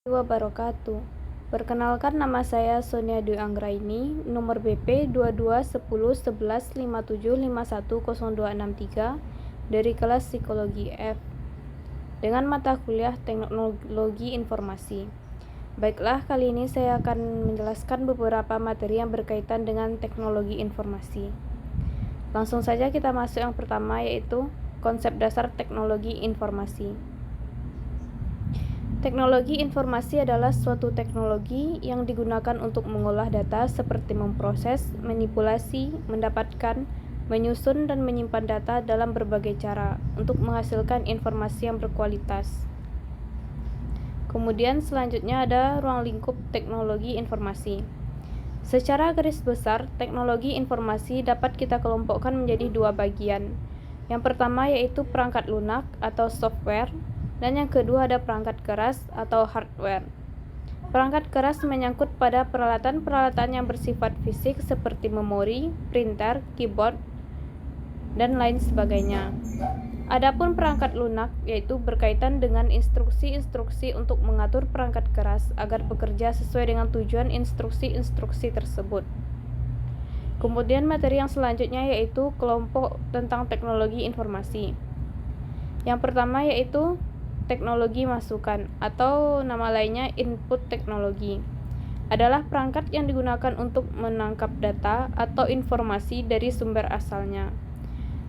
Wabarakatuh. Perkenalkan, nama saya Sonia Dwi Anggraini, nomor BP 22101157510263 dari kelas Psikologi F dengan mata kuliah Teknologi Informasi. Baiklah, kali ini saya akan menjelaskan beberapa materi yang berkaitan dengan teknologi informasi. Langsung saja kita masuk yang pertama, yaitu konsep dasar teknologi informasi. Teknologi informasi adalah suatu teknologi yang digunakan untuk mengolah data seperti memproses, manipulasi, mendapatkan, menyusun, dan menyimpan data dalam berbagai cara untuk menghasilkan informasi yang berkualitas. Kemudian selanjutnya ada ruang lingkup teknologi informasi. Secara garis besar, teknologi informasi dapat kita kelompokkan menjadi dua bagian. Yang pertama yaitu perangkat lunak atau software, dan yang kedua ada perangkat keras atau hardware. Perangkat keras menyangkut pada peralatan-peralatan yang bersifat fisik seperti memori, printer, keyboard, dan lain sebagainya. Adapun perangkat lunak yaitu berkaitan dengan instruksi-instruksi untuk mengatur perangkat keras agar bekerja sesuai dengan tujuan instruksi-instruksi tersebut. Kemudian materi yang selanjutnya yaitu kelompok tentang teknologi informasi. Yang pertama yaitu teknologi masukan atau nama lainnya input teknologi. Adalah perangkat yang digunakan untuk menangkap data atau informasi dari sumber asalnya.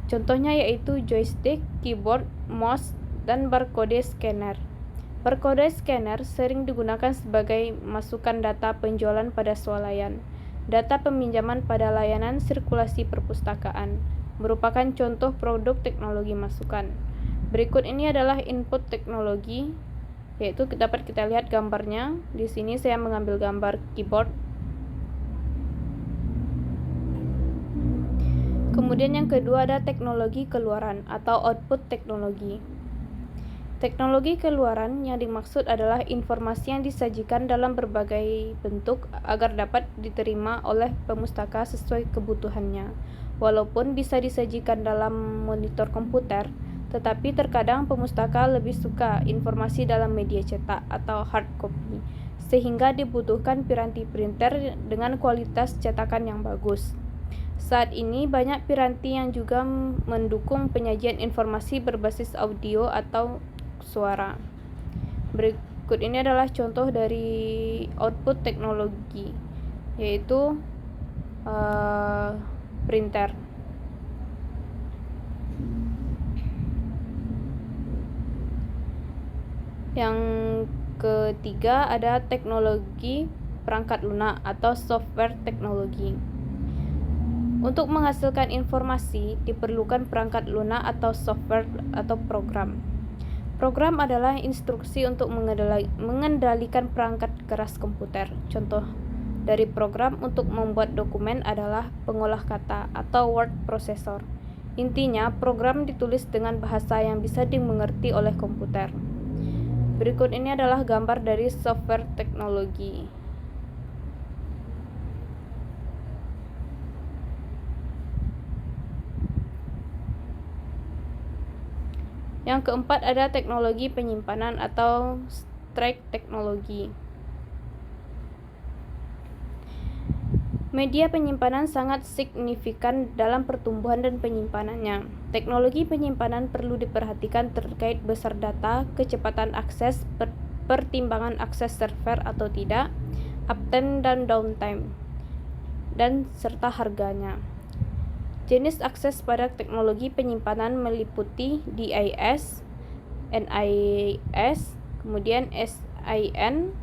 Contohnya yaitu joystick, keyboard, mouse, dan barcode scanner. Barcode scanner sering digunakan sebagai masukan data penjualan pada swalayan. Data peminjaman pada layanan sirkulasi perpustakaan merupakan contoh produk teknologi masukan. Berikut ini adalah input teknologi, yaitu dapat kita lihat gambarnya. Di sini saya mengambil gambar keyboard. Kemudian yang kedua ada teknologi keluaran atau output teknologi. Teknologi keluaran yang dimaksud adalah informasi yang disajikan dalam berbagai bentuk agar dapat diterima oleh pemustaka sesuai kebutuhannya. Walaupun bisa disajikan dalam monitor komputer, tetapi terkadang pemustaka lebih suka informasi dalam media cetak atau hard copy, sehingga dibutuhkan piranti printer dengan kualitas cetakan yang bagus. Saat ini banyak piranti yang juga mendukung penyajian informasi berbasis audio atau suara. Berikut ini adalah contoh dari output teknologi, yaitu printer. Yang ketiga ada teknologi perangkat lunak atau software teknologi. Untuk menghasilkan informasi diperlukan perangkat lunak atau software atau program. Program adalah instruksi untuk mengendalikan perangkat keras komputer. Contoh dari program untuk membuat dokumen adalah pengolah kata atau word processor. Intinya, program ditulis dengan bahasa yang bisa dimengerti oleh komputer. Berikut ini adalah gambar dari software teknologi. Yang keempat ada teknologi penyimpanan atau storage teknologi. Media penyimpanan sangat signifikan dalam pertumbuhan dan penyimpanannya. Teknologi penyimpanan perlu diperhatikan terkait besar data, kecepatan akses, pertimbangan akses server atau tidak, uptime dan downtime, dan serta harganya. Jenis akses pada teknologi penyimpanan meliputi DIS, NIS, kemudian SIN,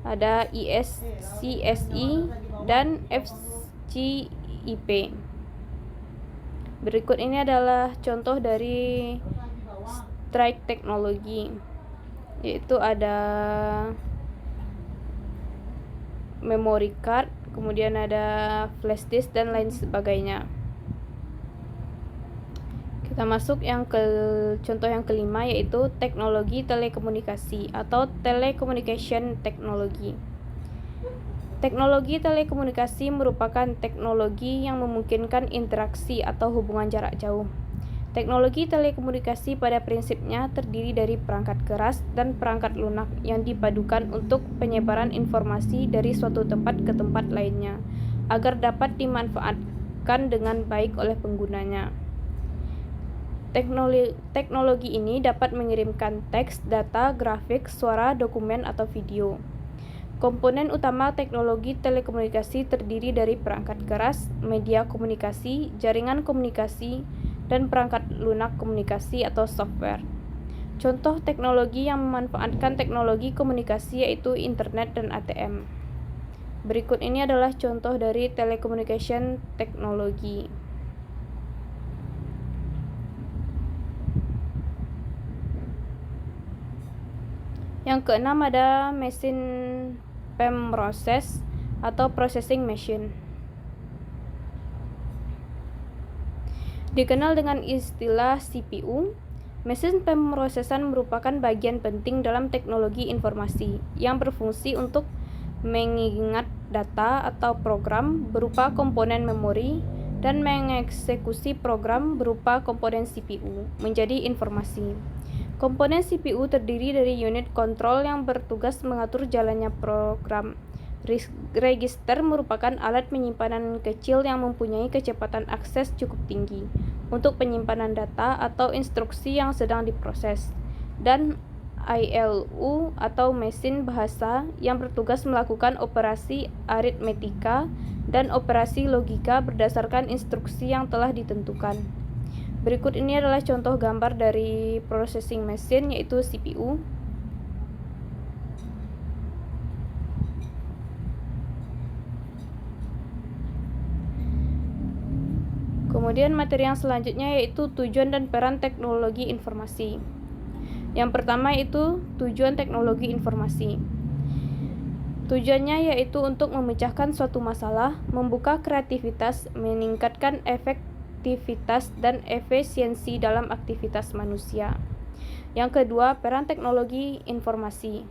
ada ISCSI, dan FCIP. Berikut ini adalah contoh dari storage teknologi, yaitu ada memory card, kemudian ada flash disk, dan lain sebagainya. Kita masuk contoh yang kelima, yaitu teknologi telekomunikasi atau telecommunication technology. Teknologi telekomunikasi merupakan teknologi yang memungkinkan interaksi atau hubungan jarak jauh. Teknologi telekomunikasi pada prinsipnya terdiri dari perangkat keras dan perangkat lunak yang dipadukan untuk penyebaran informasi dari suatu tempat ke tempat lainnya, agar dapat dimanfaatkan dengan baik oleh penggunanya. Teknologi ini dapat mengirimkan teks, data, grafik, suara, dokumen, atau video. Komponen utama teknologi telekomunikasi terdiri dari perangkat keras, media komunikasi, jaringan komunikasi, dan perangkat lunak komunikasi atau software. Contoh teknologi yang memanfaatkan teknologi komunikasi yaitu internet dan ATM. Berikut ini adalah contoh dari telecommunication teknologi. Yang keenam ada mesin pemroses atau processing machine. Dikenal dengan istilah CPU, mesin pemrosesan merupakan bagian penting dalam teknologi informasi yang berfungsi untuk mengingat data atau program berupa komponen memori dan mengeksekusi program berupa komponen CPU menjadi informasi. Komponen CPU terdiri dari unit kontrol yang bertugas mengatur jalannya program. Register merupakan alat penyimpanan kecil yang mempunyai kecepatan akses cukup tinggi untuk penyimpanan data atau instruksi yang sedang diproses, dan ILU atau mesin bahasa yang bertugas melakukan operasi aritmetika dan operasi logika berdasarkan instruksi yang telah ditentukan. Berikut ini adalah contoh gambar dari processing machine yaitu CPU. Kemudian materi yang selanjutnya yaitu tujuan dan peran teknologi informasi. Yang pertama yaitu tujuan teknologi informasi. Tujuannya yaitu untuk memecahkan suatu masalah, membuka kreativitas, meningkatkan efektivitas dan efisiensi dalam aktivitas manusia. Yang kedua, peran teknologi informasi.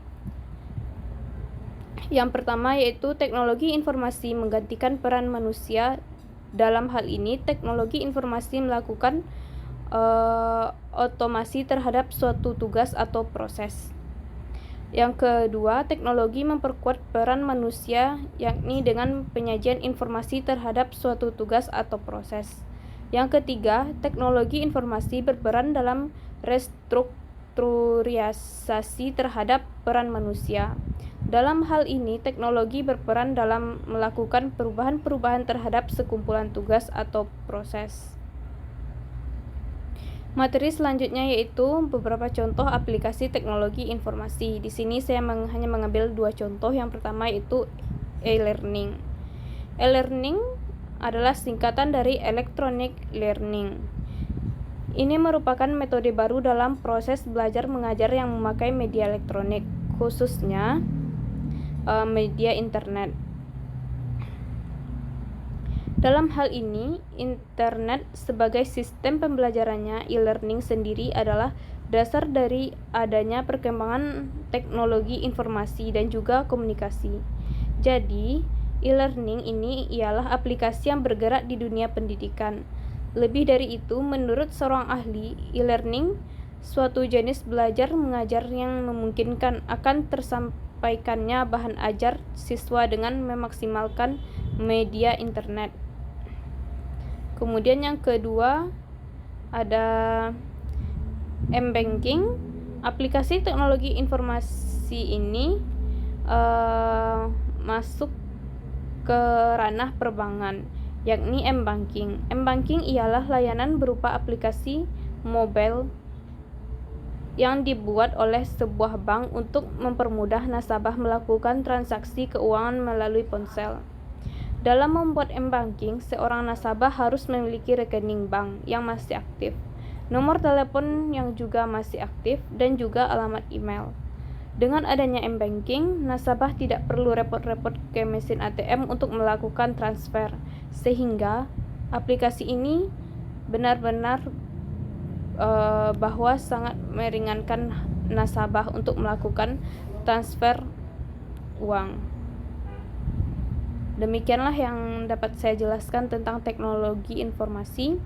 Yang pertama yaitu teknologi informasi menggantikan peran manusia. Dalam hal ini, teknologi informasi melakukan otomasi terhadap suatu tugas atau proses. Yang kedua, teknologi memperkuat peran manusia, yakni dengan penyajian informasi terhadap suatu tugas atau proses. Yang ketiga, teknologi informasi berperan dalam restrukturisasi terhadap peran manusia. Dalam hal ini, teknologi berperan dalam melakukan perubahan-perubahan terhadap sekumpulan tugas atau proses. Materi selanjutnya yaitu beberapa contoh aplikasi teknologi informasi. Di sini saya hanya mengambil dua contoh. Yang pertama yaitu e-learning. E-learning adalah singkatan dari electronic learning. Ini merupakan metode baru dalam proses belajar mengajar yang memakai media elektronik, khususnya media internet. Dalam hal ini, internet sebagai sistem pembelajarannya, e-learning sendiri adalah dasar dari adanya perkembangan teknologi informasi dan juga komunikasi. Jadi, e-learning ini ialah aplikasi yang bergerak di dunia pendidikan. Lebih dari itu, menurut seorang ahli, e-learning suatu jenis belajar mengajar yang memungkinkan akan tersampaikannya bahan ajar siswa dengan memaksimalkan media internet. Kemudian yang kedua ada m-banking. Aplikasi teknologi informasi ini masuk ke ranah perbankan, yakni m-banking. M-banking ialah layanan berupa aplikasi mobile yang dibuat oleh sebuah bank untuk mempermudah nasabah melakukan transaksi keuangan melalui ponsel. Dalam membuat m-banking, seorang nasabah harus memiliki rekening bank yang masih aktif, nomor telepon yang juga masih aktif, dan juga alamat email. Dengan adanya m-banking, nasabah tidak perlu repot-repot ke mesin ATM untuk melakukan transfer, sehingga aplikasi ini benar-benar bahwa sangat meringankan nasabah untuk melakukan transfer uang. Demikianlah yang dapat saya jelaskan tentang teknologi informasi.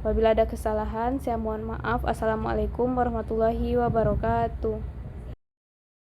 Apabila ada kesalahan, saya mohon maaf. Assalamualaikum warahmatullahi wabarakatuh.